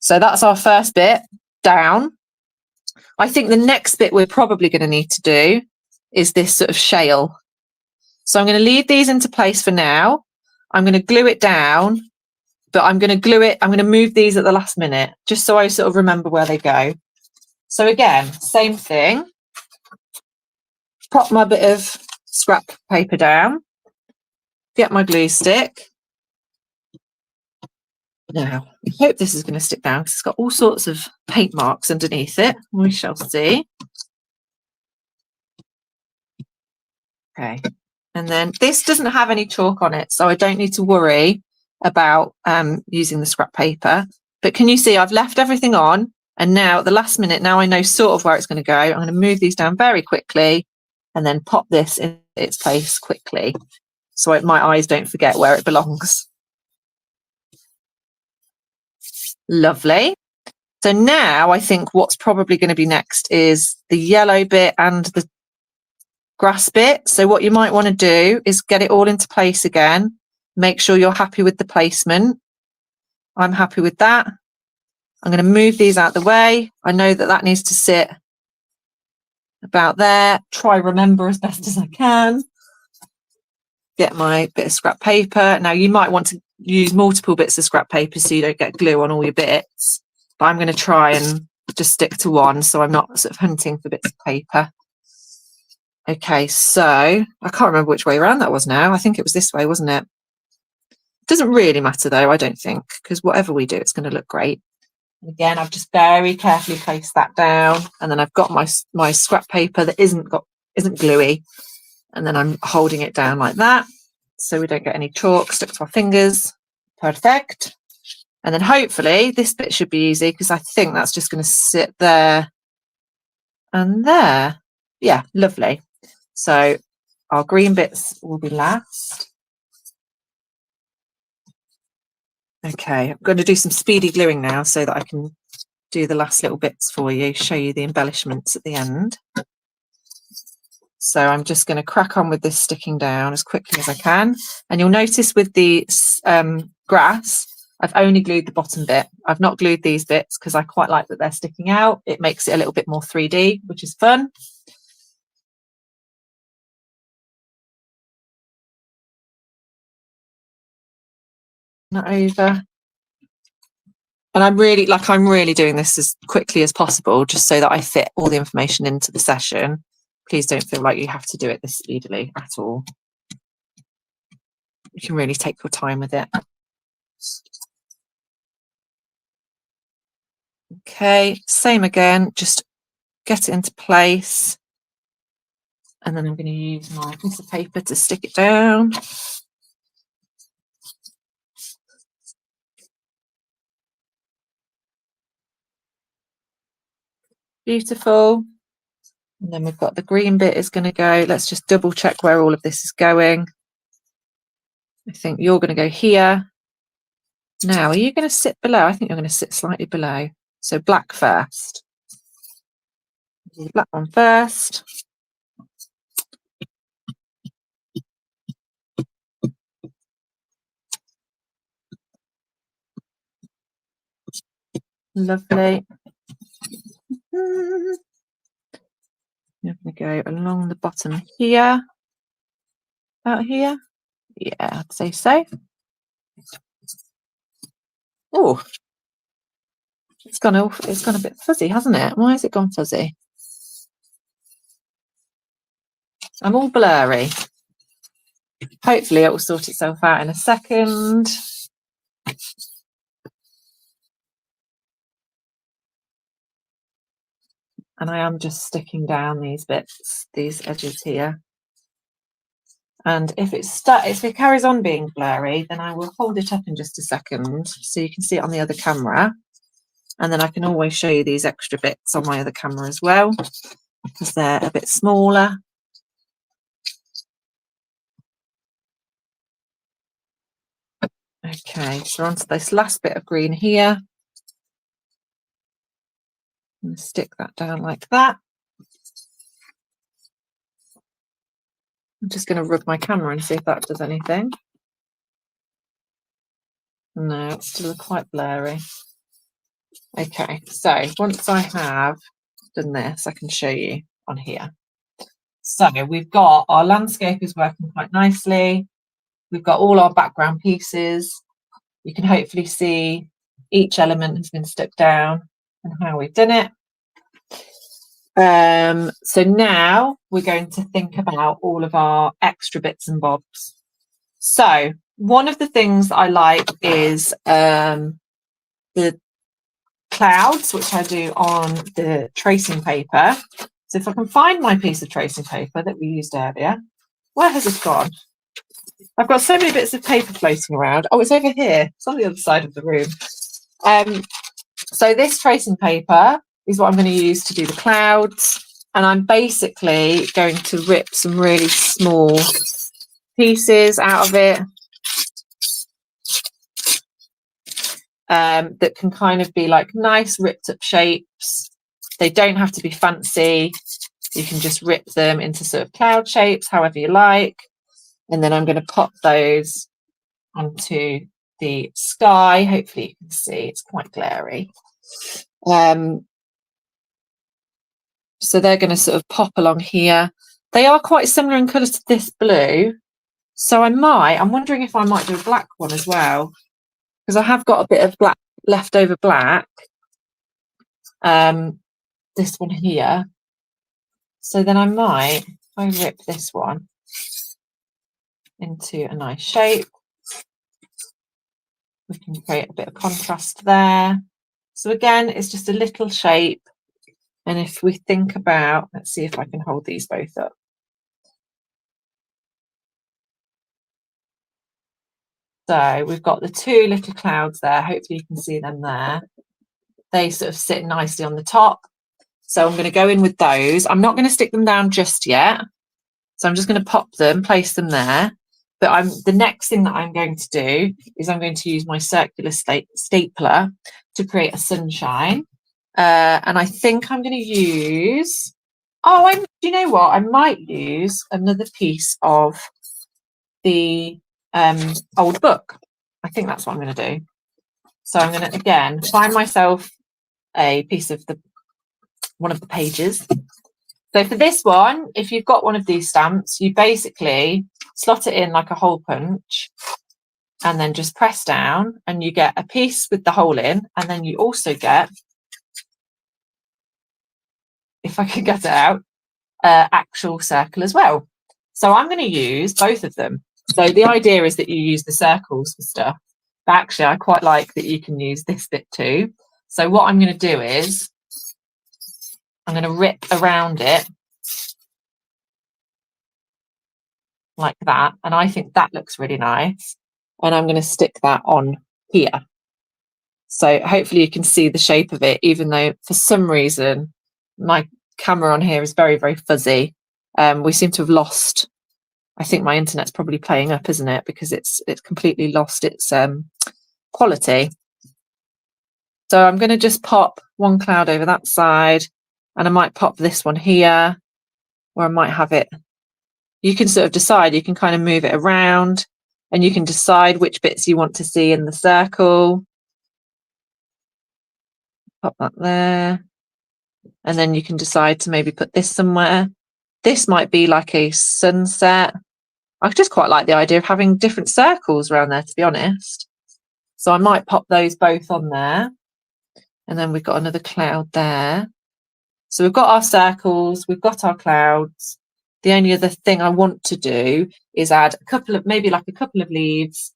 So that's our first bit down. I think the next bit we're probably going to need to do is this sort of shale. So I'm going to leave these into place for now. I'm going to glue it down, but I'm going to move these at the last minute, just so I sort of remember where they go. So again, same thing. Pop my bit of scrap paper down, get my glue stick. Now, I hope this is going to stick down because it's got all sorts of paint marks underneath it. We shall see. Okay, and then this doesn't have any chalk on it, so I don't need to worry about using the scrap paper. But can you see I've left everything on, and now at the last minute, now I know sort of where it's going to go. I'm going to move these down very quickly and then pop this in its place quickly so my eyes don't forget where it belongs. Lovely. So now I think what's probably going to be next is the yellow bit and the grass bit. So what you might want to do is get it all into place again. Make sure you're happy with the placement. I'm happy with that. I'm going to move these out the way. I know that that needs to sit about there. Try remember as best as I can. Get my bit of scrap paper. Now you might want to use multiple bits of scrap paper so you don't get glue on all your bits. But I'm going to try and just stick to one so I'm not sort of hunting for bits of paper. Okay, so I can't remember which way around that was now. I think it was this way, wasn't it? Doesn't really matter though, I don't think, because whatever we do, it's going to look great. And again, I've just very carefully placed that down, and then I've got my scrap paper that isn't gluey, and then I'm holding it down like that so we don't get any chalk stuck to our fingers. Perfect. And then hopefully this bit should be easy because I think that's just going to sit there and there. Yeah, lovely. So our green bits will be last. Okay, I'm going to do some speedy gluing now so that I can do the last little bits for you, show you the embellishments at the end. So I'm just going to crack on with this sticking down as quickly as I can. And you'll notice with the grass, I've only glued the bottom bit. I've not glued these bits because I quite like that they're sticking out. It makes it a little bit more 3D, which is fun. Not over. And I'm really doing this as quickly as possible, just so that I fit all the information into the session. Please don't feel like you have to do it this speedily at all. You can really take your time with it. Okay, same again, just get it into place. And then I'm going to use my piece of paper to stick it down. Beautiful. And then we've got the green bit is going to go. Let's just double check where all of this is going. I think you're going to go here. Now, are you going to sit below? I think you're going to sit slightly below. So black first. Black one first. Lovely. I'm going to go along the bottom here. About here. Yeah, I'd say so. Oh, it's gone a bit fuzzy, hasn't it? Why has it gone fuzzy? I'm all blurry. Hopefully it will sort itself out in a second. And I am just sticking down these bits, these edges here. And if it carries on being blurry, then I will hold it up in just a second so you can see it on the other camera. And then I can always show you these extra bits on my other camera as well, because they're a bit smaller. Okay, so onto this last bit of green here. I'm going to stick that down like that. I'm just going to rub my camera and see if that does anything. No, it's still quite blurry. Okay, so once I have done this, I can show you on here. So we've got our landscape is working quite nicely. We've got all our background pieces. You can hopefully see each element has been stuck down and how we've done it. So now we're going to think about all of our extra bits and bobs. So one of the things I like is the clouds, which I do on the tracing paper. So if I can find my piece of tracing paper that we used earlier, where has it gone? I've got so many bits of paper floating around. Oh, it's over here. It's on the other side of the room. So this tracing paper is what I'm going to use to do the clouds. And I'm basically going to rip some really small pieces out of it that can kind of be like nice ripped up shapes. They don't have to be fancy. You can just rip them into sort of cloud shapes, however you like. And then I'm going to pop those onto the sky. Hopefully you can see, it's quite glary. So they're going to sort of pop along here. They are quite similar in colour to this blue. So I'm wondering if I might do a black one as well, because I have got a bit of black, leftover black. This one here. So then I rip this one into a nice shape. We can create a bit of contrast there. So again, it's just a little shape. And if we think about, let's see if I can hold these both up. So we've got the two little clouds there. Hopefully you can see them there. They sort of sit nicely on the top. So I'm going to go in with those. I'm not going to stick them down just yet. So I'm just going to pop them, place them there. But the next thing that I'm going to do is I'm going to use my circular stapler to create a sunshine. And I think I'm going to use, do you know what? I might use another piece of the old book. I think that's what I'm going to do. So I'm going to, again, find myself a piece of one of the pages. So for this one, if you've got one of these stamps, you basically slot it in like a hole punch and then just press down and you get a piece with the hole in, and then you also get, if I could get it out, actual circle as well. So I'm going to use both of them. So the idea is that you use the circles for stuff, but actually I quite like that you can use this bit too. So what I'm going to do is I'm going to rip around it like that, and I think that looks really nice, and I'm going to stick that on here. So hopefully you can see the shape of it, even though for some reason my camera on here is very, very fuzzy. We seem to have lost, I think my internet's probably playing up, isn't it? Because it's completely lost its quality. So I'm going to just pop one cloud over that side, and I might pop this one here, or I might have it. You can sort of decide, you can kind of move it around, and you can decide which bits you want to see in the circle. Pop that there. And then you can decide to maybe put this somewhere. This might be like a sunset. I just quite like the idea of having different circles around there, to be honest. So I might pop those both on there. And then we've got another cloud there. So we've got our circles, we've got our clouds. The only other thing I want to do is add a couple of, maybe like a couple of leaves,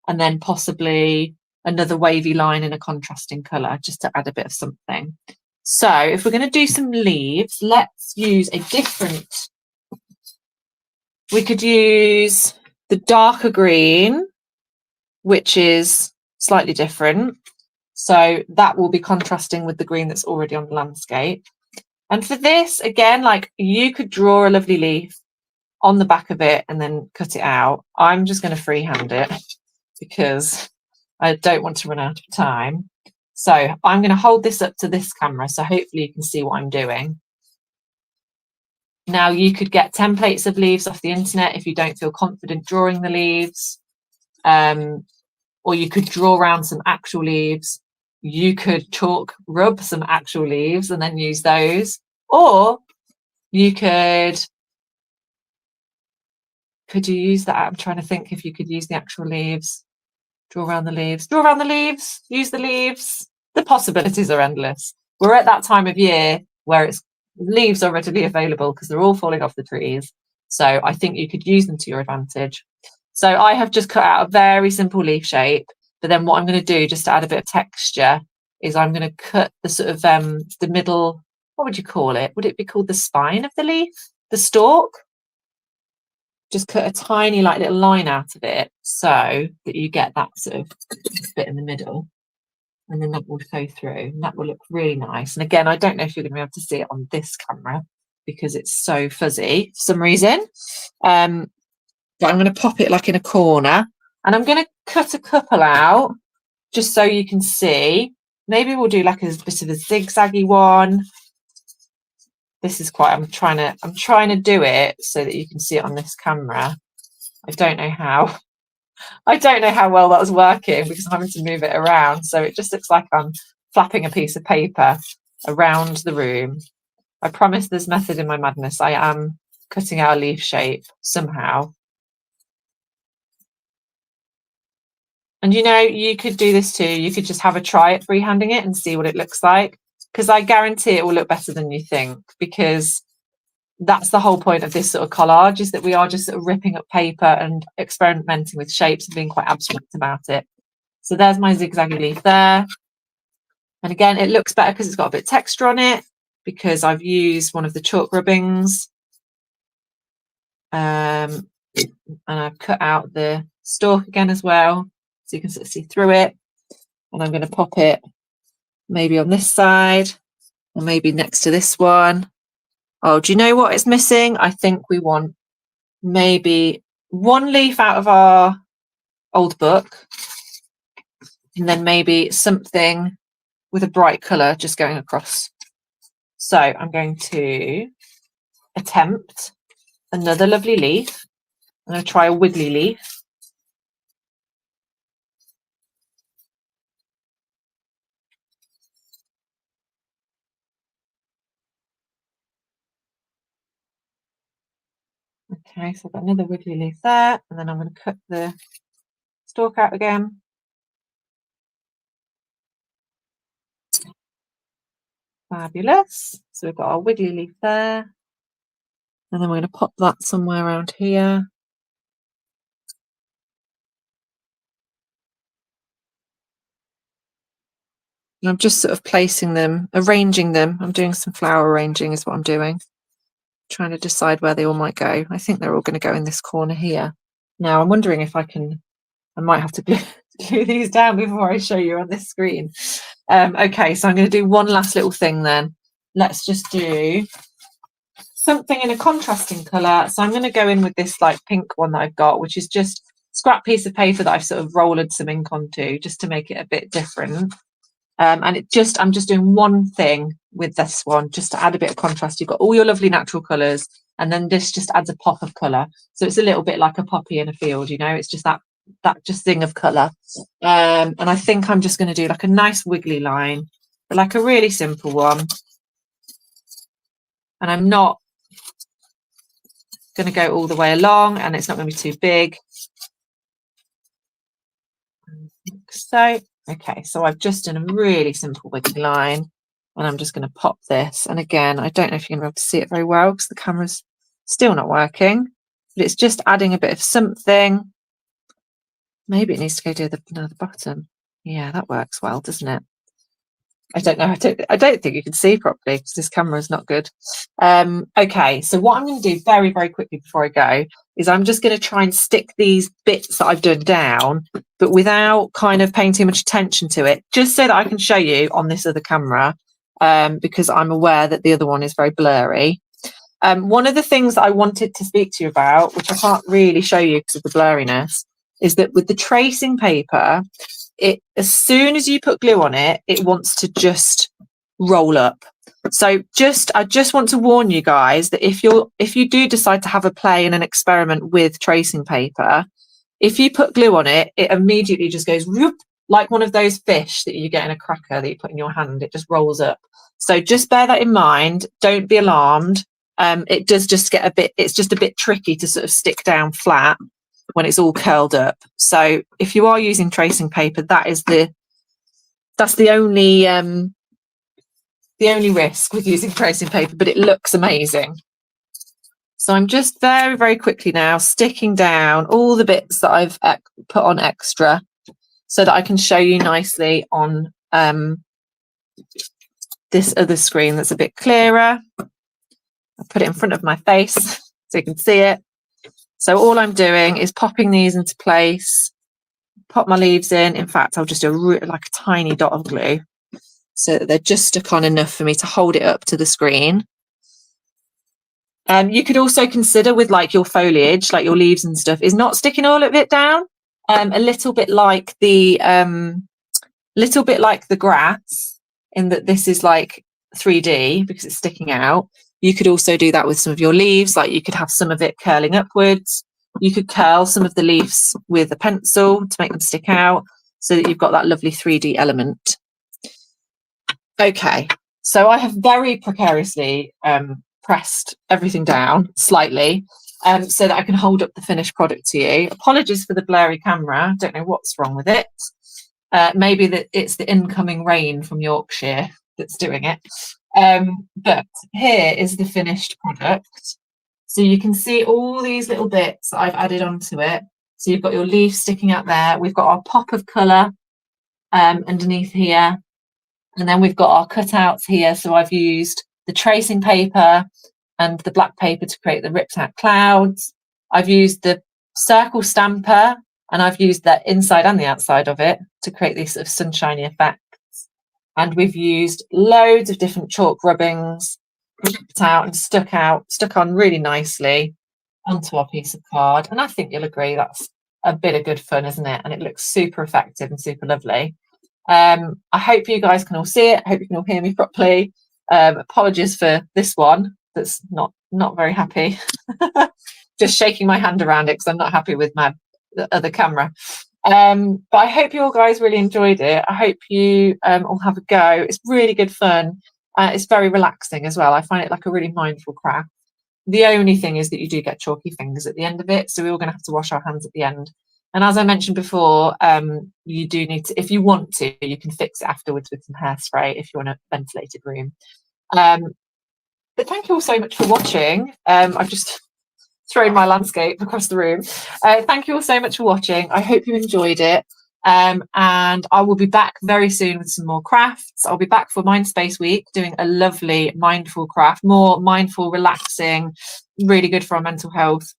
and then possibly another wavy line in a contrasting colour, just to add a bit of something. So if we're going to do some leaves, let's use a different, we could use the darker green, which is slightly different. So that will be contrasting with the green that's already on the landscape. And for this, again, like you could draw a lovely leaf on the back of it and then cut it out. I'm just going to freehand it because I don't want to run out of time. So I'm going to hold this up to this camera, so hopefully you can see what I'm doing. Now you could get templates of leaves off the internet if you don't feel confident drawing the leaves, or you could draw around some actual leaves. You could chalk rub some actual leaves and then use those, or you could you use that? I'm trying to think if you could use the actual leaves. Draw around the leaves, draw around the leaves, use the leaves. The possibilities are endless. We're at that time of year where it's leaves are readily available because they're all falling off the trees. So I think you could use them to your advantage. So I have just cut out a very simple leaf shape, but then what I'm going to do just to add a bit of texture is I'm going to cut the sort of the middle, what would you call it? Would it be called the spine of the leaf? The stalk? Just cut a tiny like little line out of it so that you get that sort of bit in the middle, and then that will go through and that will look really nice. And again, I don't know if you're going to be able to see it on this camera because it's so fuzzy for some reason, but I'm going to pop it like in a corner, and I'm going to cut a couple out just so you can see. Maybe we'll do like a bit of a zigzaggy one. This is quite, I'm trying to do it so that you can see it on this camera. I don't know how well that was working because I'm having to move it around. So it just looks like I'm flapping a piece of paper around the room. I promise there's method in my madness. I am cutting out a leaf shape somehow. And you know, you could do this too. You could just have a try at freehanding it and see what it looks like, because I guarantee it will look better than you think, because that's the whole point of this sort of collage, is that we are just sort of ripping up paper and experimenting with shapes and being quite abstract about it. So there's my zigzaggy leaf there. And again, it looks better because it's got a bit of texture on it, because I've used one of the chalk rubbings. And I've cut out the stalk again as well, so you can sort of see through it. And I'm going to pop it maybe on this side, or maybe next to this one. Oh, do you know what is missing? I think we want maybe one leaf out of our old book, and then maybe something with a bright colour just going across. So I'm going to attempt another lovely leaf. I'm going to try a wiggly leaf. Okay, so I've got another wiggly leaf there, and then I'm going to cut the stalk out again. Fabulous. So we've got our wiggly leaf there, and then we're going to pop that somewhere around here. And I'm just sort of placing them, arranging them. I'm doing some flower arranging is what I'm doing. Trying to decide where they all might go. I think they're all going to go in this corner here. Now I'm wondering if I might have to glue these down before I show you on this screen. Okay, so I'm going to do one last little thing then. Let's just do something in a contrasting colour. So I'm going to go in with this like pink one that I've got, which is just scrap piece of paper that I've sort of rolled some ink onto just to make it a bit different. And I'm just doing one thing with this one just to add a bit of contrast. You've got all your lovely natural colours, and then this just adds a pop of colour. So it's a little bit like a poppy in a field, you know, it's just that just thing of colour. And I think I'm just going to do like a nice wiggly line, but like a really simple one. And I'm not going to go all the way along, and it's not going to be too big. So, okay, so I've just done a really simple wiggly line, and I'm just going to pop this. And again, I don't know if you're going to be able to see it very well because the camera's still not working, but it's just adding a bit of something. Maybe it needs to go to the bottom. Yeah, that works well, doesn't it? I don't know. I don't think you can see properly because this camera is not good. Okay, so what I'm going to do very, very quickly before I go is I'm just going to try and stick these bits that I've done down, but without kind of paying too much attention to it, just so that I can show you on this other camera, because I'm aware that the other one is very blurry. One of the things that I wanted to speak to you about, which I can't really show you because of the blurriness, is that with the tracing paper, as soon as you put glue on it, it wants to just roll up. So I just want to warn you guys that if you do decide to have a play and an experiment with tracing paper, if you put glue on it, it immediately just goes whoop, like one of those fish that you get in a cracker that you put in your hand. It just rolls up. So just bear that in mind. Don't be alarmed. It does just get it's just a bit tricky to sort of stick down flat when it's all curled up. So if you are using tracing paper, that's the only risk with using tracing paper, but it looks amazing. So I'm just very, very quickly now sticking down all the bits that I've put on extra so that I can show you nicely on this other screen that's a bit clearer. I'll put it in front of my face so you can see it. So all I'm doing is popping these into place, pop my leaves in. In fact, I'll just do like a tiny dot of glue so that they're just stuck on enough for me to hold it up to the screen. You could also consider with like your foliage, like your leaves and stuff, is not sticking all of it down. A little bit like the grass, in that this is like 3D because it's sticking out. You could also do that with some of your leaves, like you could have some of it curling upwards. You could curl some of the leaves with a pencil to make them stick out so that you've got that lovely 3D element. Okay, so I have very precariously pressed everything down slightly so that I can hold up the finished product to you. Apologies for the blurry camera. Don't know what's wrong with it. Maybe that it's the incoming rain from Yorkshire that's doing it. But here is the finished product. So you can see all these little bits that I've added onto it. So you've got your leaf sticking out there. We've got our pop of colour underneath here. And then we've got our cutouts here. So I've used the tracing paper and the black paper to create the ripped out clouds. I've used the circle stamper, and I've used the inside and the outside of it to create these sort of sunshiny effects. And we've used loads of different chalk rubbings, ripped out and stuck on really nicely onto our piece of card. And I think you'll agree that's a bit of good fun, isn't it? And it looks super effective and super lovely. I hope you guys can all see it. I hope you can all hear me properly. Apologies for this one that's not very happy. Just shaking my hand around it because I'm not happy with the other camera. But I hope you all guys really enjoyed it. I hope you all have a go. It's really good fun. It's very relaxing as well. I find it like a really mindful craft. The only thing is that you do get chalky fingers at the end of it, so we're all going to have to wash our hands at the end. And as I mentioned before, you do need to, if you want to, you can fix it afterwards with some hairspray if you're in a ventilated room. But thank you all so much for watching. I've just thrown my landscape across the room. Thank you all so much for watching. I hope you enjoyed it. And I will be back very soon with some more crafts. I'll be back for Mindspace Week doing a lovely mindful craft, more mindful, relaxing, really good for our mental health.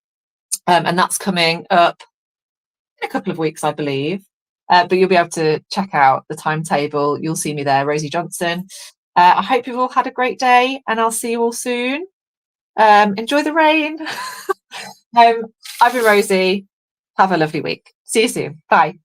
And that's coming up in a couple of weeks, I believe. But you'll be able to check out the timetable. You'll see me there, Rosie Johnson. I hope you've all had a great day, and I'll see you all soon. Enjoy the rain. I've been Rosie. Have a lovely week. See you soon. Bye.